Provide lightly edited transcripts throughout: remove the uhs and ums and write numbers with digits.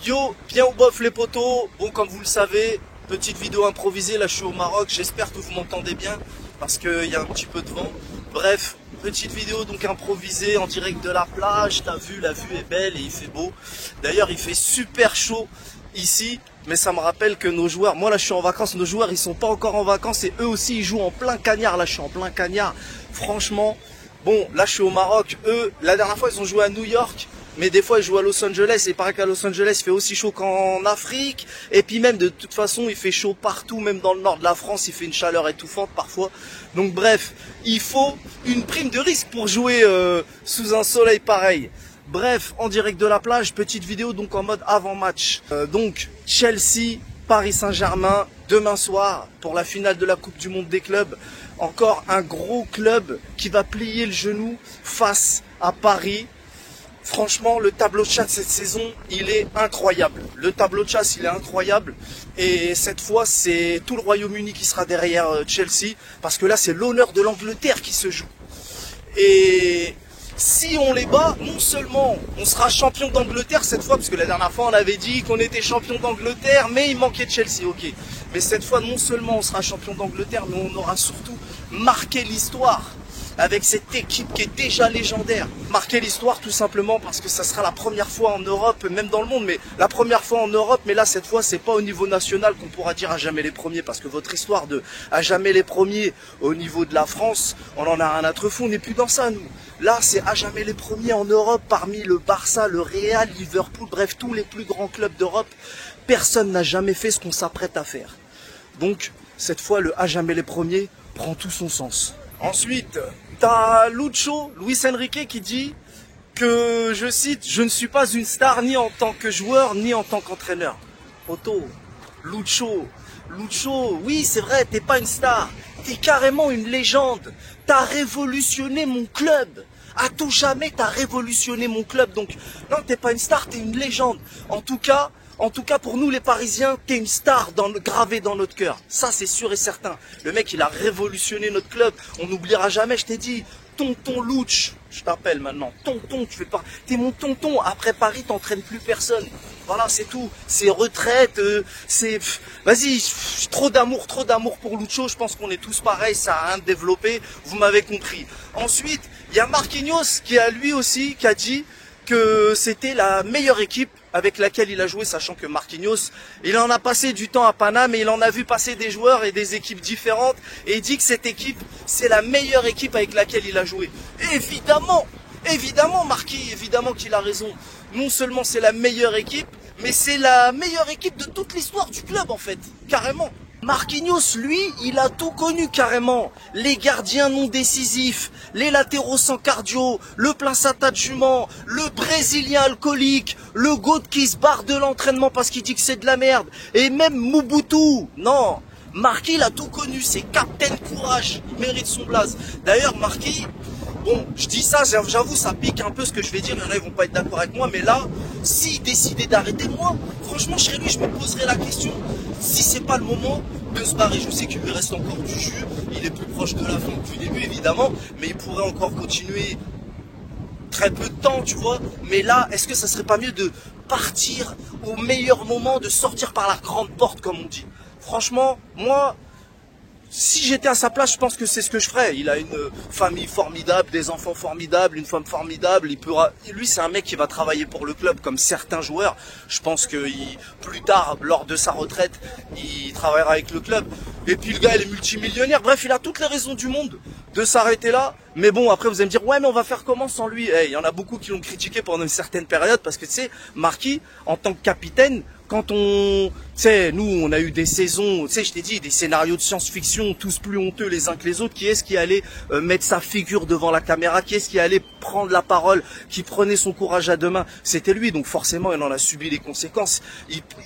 Yo, bien au bof les potos. Bon, comme vous le savez, petite vidéo improvisée, là je suis au Maroc, j'espère que vous m'entendez bien, parce qu'il y a un petit peu de vent. Bref, petite vidéo donc improvisée en direct de la plage, t'as vu, la vue est belle et il fait beau. D'ailleurs, il fait super chaud ici, mais ça me rappelle que nos joueurs, moi là je suis en vacances, nos joueurs ils sont pas encore en vacances et eux aussi ils jouent en plein cagnard, là je suis en plein cagnard. Franchement, bon, là je suis au Maroc, eux, la dernière fois ils ont joué à New York, mais des fois ils jouent à Los Angeles, et il paraît qu'à Los Angeles il fait aussi chaud qu'en Afrique, et puis même de toute façon il fait chaud partout, même dans le nord de la France il fait une chaleur étouffante parfois. Donc bref, il faut une prime de risque pour jouer sous un soleil pareil. Bref, en direct de la plage, petite vidéo donc en mode avant-match. Donc Chelsea, Paris Saint-Germain, demain soir pour la finale de la Coupe du Monde des clubs. Encore un gros club qui va plier le genou face à Paris. Franchement, le tableau de chasse cette saison, il est incroyable. Le tableau de chasse, il est incroyable. Et cette fois, c'est tout le Royaume-Uni qui sera derrière Chelsea. Parce que là, c'est l'honneur de l'Angleterre qui se joue. Et si on les bat, non seulement on sera champion d'Angleterre cette fois, parce que la dernière fois on avait dit qu'on était champion d'Angleterre, mais il manquait Chelsea, ok. Mais cette fois, non seulement on sera champion d'Angleterre, mais on aura surtout marqué l'histoire avec cette équipe qui est déjà légendaire. Marquer l'histoire tout simplement parce que ça sera la première fois en Europe, même dans le monde, mais la première fois en Europe, mais là cette fois c'est pas au niveau national qu'on pourra dire à jamais les premiers, parce que votre histoire de à jamais les premiers au niveau de la France, on en a rien à te foutre, on n'est plus dans ça nous. Là c'est à jamais les premiers en Europe, parmi le Barça, le Real, Liverpool, bref tous les plus grands clubs d'Europe. Personne n'a jamais fait ce qu'on s'apprête à faire. Donc cette fois le à jamais les premiers prend tout son sens. Ensuite, t'as Lucho, Luis Enrique qui dit que, je cite, je ne suis pas une star ni en tant que joueur ni en tant qu'entraîneur. Otto, Lucho, oui c'est vrai, t'es pas une star, t'es carrément une légende. T'as révolutionné mon club. À tout jamais, t'as révolutionné mon club. Donc, non, t'es pas une star, t'es une légende. En tout cas, pour nous les Parisiens, t'es une star gravée dans notre cœur. Ça, c'est sûr et certain. Le mec, il a révolutionné notre club. On n'oubliera jamais, je t'ai dit, tonton Louch, je t'appelle maintenant. Tonton, tu fais pas. T'es mon tonton. Après Paris, t'entraînes plus personne. Voilà, c'est tout. C'est retraite, c'est... Vas-y, trop d'amour pour Lucho. Je pense qu'on est tous pareils, ça a rien de développé. Vous m'avez compris. Ensuite, il y a Marquinhos qui a lui aussi, qui a dit que c'était la meilleure équipe avec laquelle il a joué, sachant que Marquinhos, il en a passé du temps à Paname et il en a vu passer des joueurs et des équipes différentes, et il dit que cette équipe, c'est la meilleure équipe avec laquelle il a joué. Évidemment Marquis, évidemment qu'il a raison. Non seulement c'est la meilleure équipe, mais c'est la meilleure équipe de toute l'histoire du club en fait, carrément. Marquinhos, lui, il a tout connu carrément. Les gardiens non décisifs, les latéraux sans cardio, le placenta de jument, le brésilien alcoolique, le goat qui se barre de l'entraînement parce qu'il dit que c'est de la merde, et même Mobutu. Non, Marquis, il a tout connu, c'est Captain Courage, il mérite son blaze. D'ailleurs, Marquis, bon, je dis ça, j'avoue, ça pique un peu ce que je vais dire, il y en a, ils vont pas être d'accord avec moi, mais là, s'il décidait d'arrêter moi, franchement, chez lui, je me poserais la question, si c'est pas le moment de se barrer. Je sais qu'il lui reste encore du jus, il est plus proche de la fin que du début, évidemment, mais il pourrait encore continuer très peu de temps, tu vois. Mais là, est-ce que ça serait pas mieux de partir au meilleur moment, de sortir par la grande porte, comme on dit? Franchement, moi... si j'étais à sa place, je pense que c'est ce que je ferais. Il a une famille formidable, des enfants formidables, une femme formidable. Lui, c'est un mec qui va travailler pour le club comme certains joueurs. Je pense que plus tard, lors de sa retraite, il travaillera avec le club. Et puis le gars, il est multimillionnaire. Bref, il a toutes les raisons du monde de s'arrêter là. Mais bon, après, vous allez me dire, ouais, mais on va faire comment sans lui? Il y en a beaucoup qui l'ont critiqué pendant une certaine période parce que, tu sais, Marquis, en tant que capitaine, quand tu sais, nous, on a eu des saisons, tu sais, je t'ai dit, des scénarios de science-fiction, tous plus honteux les uns que les autres. Qui est-ce qui allait mettre sa figure devant la caméra? Qui est-ce qui allait prendre la parole? Qui prenait son courage à deux mains? C'était lui, donc forcément, il en a subi les conséquences.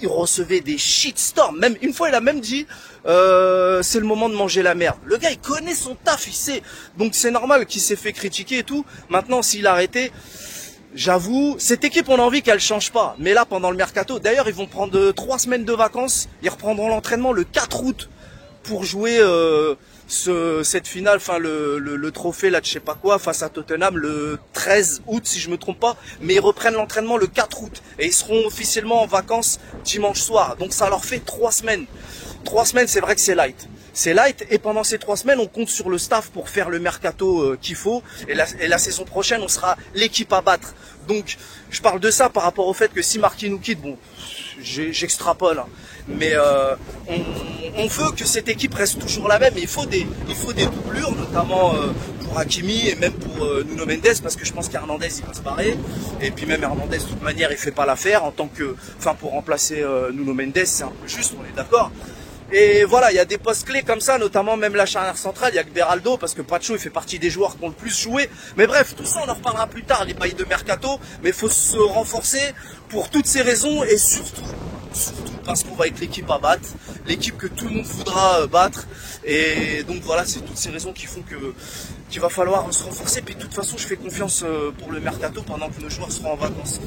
Il recevait des shitstorms. Même une fois, il a même dit, c'est le moment de manger la merde. Le gars, il connaît son taf, il sait. Donc c'est normal qu'il s'est fait critiquer et tout. Maintenant, s'il a arrêté... J'avoue, cette équipe, on a envie qu'elle change pas. Mais là, pendant le mercato, d'ailleurs, ils vont prendre 3 semaines de vacances. Ils reprendront l'entraînement le 4 août pour jouer cette finale, enfin le trophée là de je sais pas quoi face à Tottenham le 13 août si je me trompe pas, mais ils reprennent l'entraînement le 4 août et ils seront officiellement en vacances dimanche soir. Donc ça leur fait 3 semaines. 3 semaines, c'est vrai que c'est light. C'est light et pendant ces 3 semaines, on compte sur le staff pour faire le mercato qu'il faut. Et la saison prochaine, on sera l'équipe à battre. Donc, je parle de ça par rapport au fait que si Marquinhos quitte, bon, j'extrapole, hein, mais on veut que cette équipe reste toujours la même. Il faut des doublures, notamment pour Hakimi et même pour Nuno Mendes, parce que je pense qu'Hernandez il va se barrer. Et puis même Hernandez, de toute manière, il fait pas l'affaire en tant que, enfin, pour remplacer Nuno Mendes, c'est un peu juste, on est d'accord. Et voilà, il y a des postes clés comme ça, notamment même la charnière centrale, il y a que Beraldo, parce que Pacho il fait partie des joueurs qui ont le plus joué. Mais bref, tout ça on en reparlera plus tard, les bails de mercato, mais il faut se renforcer pour toutes ces raisons et surtout parce qu'on va être l'équipe à battre, l'équipe que tout le monde voudra battre. Et donc voilà, c'est toutes ces raisons qui font qu'il va falloir se renforcer. Puis de toute façon, je fais confiance pour le mercato pendant que nos joueurs seront en vacances.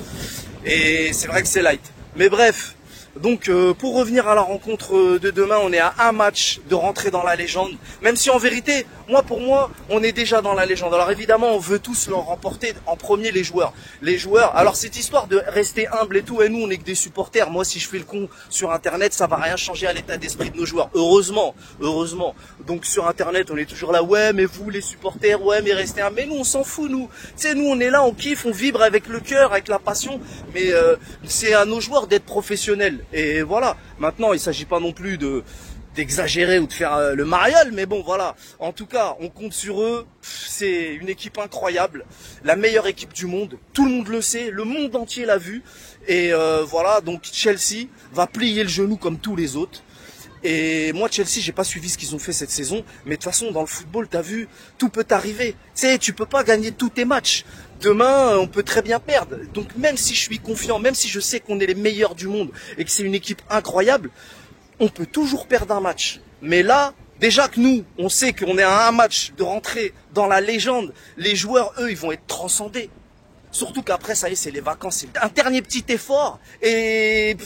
Et c'est vrai que c'est light. Mais bref. Donc pour revenir à la rencontre de demain, on est à un match de rentrer dans la légende. Même si en vérité, pour moi, on est déjà dans la légende. Alors évidemment, on veut tous l'en remporter en premier les joueurs. Les joueurs, alors cette histoire de rester humble et tout, et nous on est que des supporters. Moi si je fais le con sur internet, ça va rien changer à l'état d'esprit de nos joueurs. Heureusement. Donc sur internet, on est toujours là, ouais mais vous les supporters, ouais mais restez humble. Mais nous on s'en fout, nous. Tu sais, nous on est là, on kiffe, on vibre avec le cœur, avec la passion. Mais c'est à nos joueurs d'être professionnels. Et voilà, maintenant il ne s'agit pas non plus d'exagérer ou de faire le mariole, mais bon voilà, en tout cas on compte sur eux, c'est une équipe incroyable, la meilleure équipe du monde, tout le monde le sait, le monde entier l'a vu, et voilà, donc Chelsea va plier le genou comme tous les autres. Et moi Chelsea, j'ai pas suivi ce qu'ils ont fait cette saison, mais de toute façon dans le football, t'as vu, tout peut arriver. Tu sais, tu peux pas gagner tous tes matchs. Demain, on peut très bien perdre. Donc même si je suis confiant, même si je sais qu'on est les meilleurs du monde et que c'est une équipe incroyable, on peut toujours perdre un match. Mais là, déjà que nous, on sait qu'on est à un match de rentrer dans la légende, les joueurs, eux, ils vont être transcendés. Surtout qu'après, ça y est, c'est les vacances, c'est un dernier petit effort et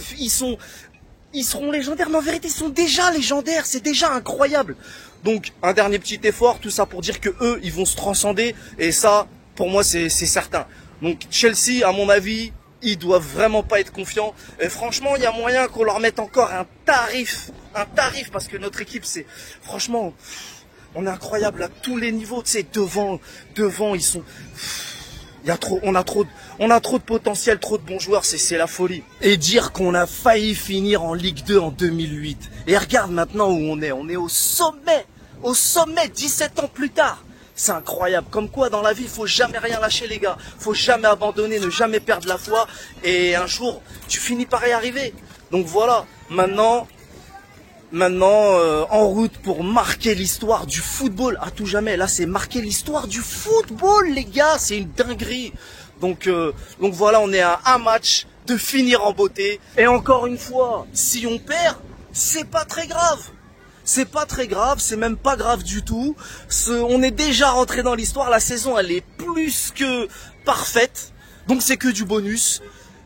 ils seront légendaires, mais en vérité, ils sont déjà légendaires, c'est déjà incroyable. Donc, un dernier petit effort, tout ça pour dire que eux, ils vont se transcender, et ça, pour moi, c'est certain. Donc, Chelsea, à mon avis, ils doivent vraiment pas être confiants. Et franchement, il y a moyen qu'on leur mette encore un tarif, parce que notre équipe, c'est, franchement, on est incroyable à tous les niveaux, tu sais, devant, ils sont... on a trop de potentiel, trop de bons joueurs, c'est la folie. Et dire qu'on a failli finir en Ligue 2 en 2008. Et regarde maintenant où on est au sommet 17 ans plus tard. C'est incroyable. Comme quoi dans la vie, il faut jamais rien lâcher les gars. Faut jamais abandonner, ne jamais perdre la foi. Et un jour, tu finis par y arriver. Donc voilà, maintenant en route pour marquer l'histoire du football à tout jamais. Là, c'est marquer l'histoire du football, les gars. C'est une dinguerie. Donc voilà, on est à un match de finir en beauté. Et encore une fois, si on perd, c'est pas très grave. C'est pas très grave, c'est même pas grave du tout. On est déjà rentré dans l'histoire. La saison, elle est plus que parfaite. Donc c'est que du bonus.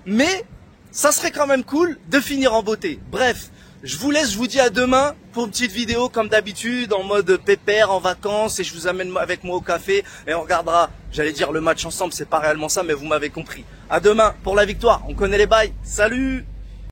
Mais ça serait quand même cool de finir en beauté. Bref. Je vous laisse, je vous dis à demain pour une petite vidéo comme d'habitude en mode pépère en vacances et je vous amène avec moi au café et on regardera, j'allais dire le match ensemble, c'est pas réellement ça mais vous m'avez compris. À demain pour la victoire, on connaît les bails, salut!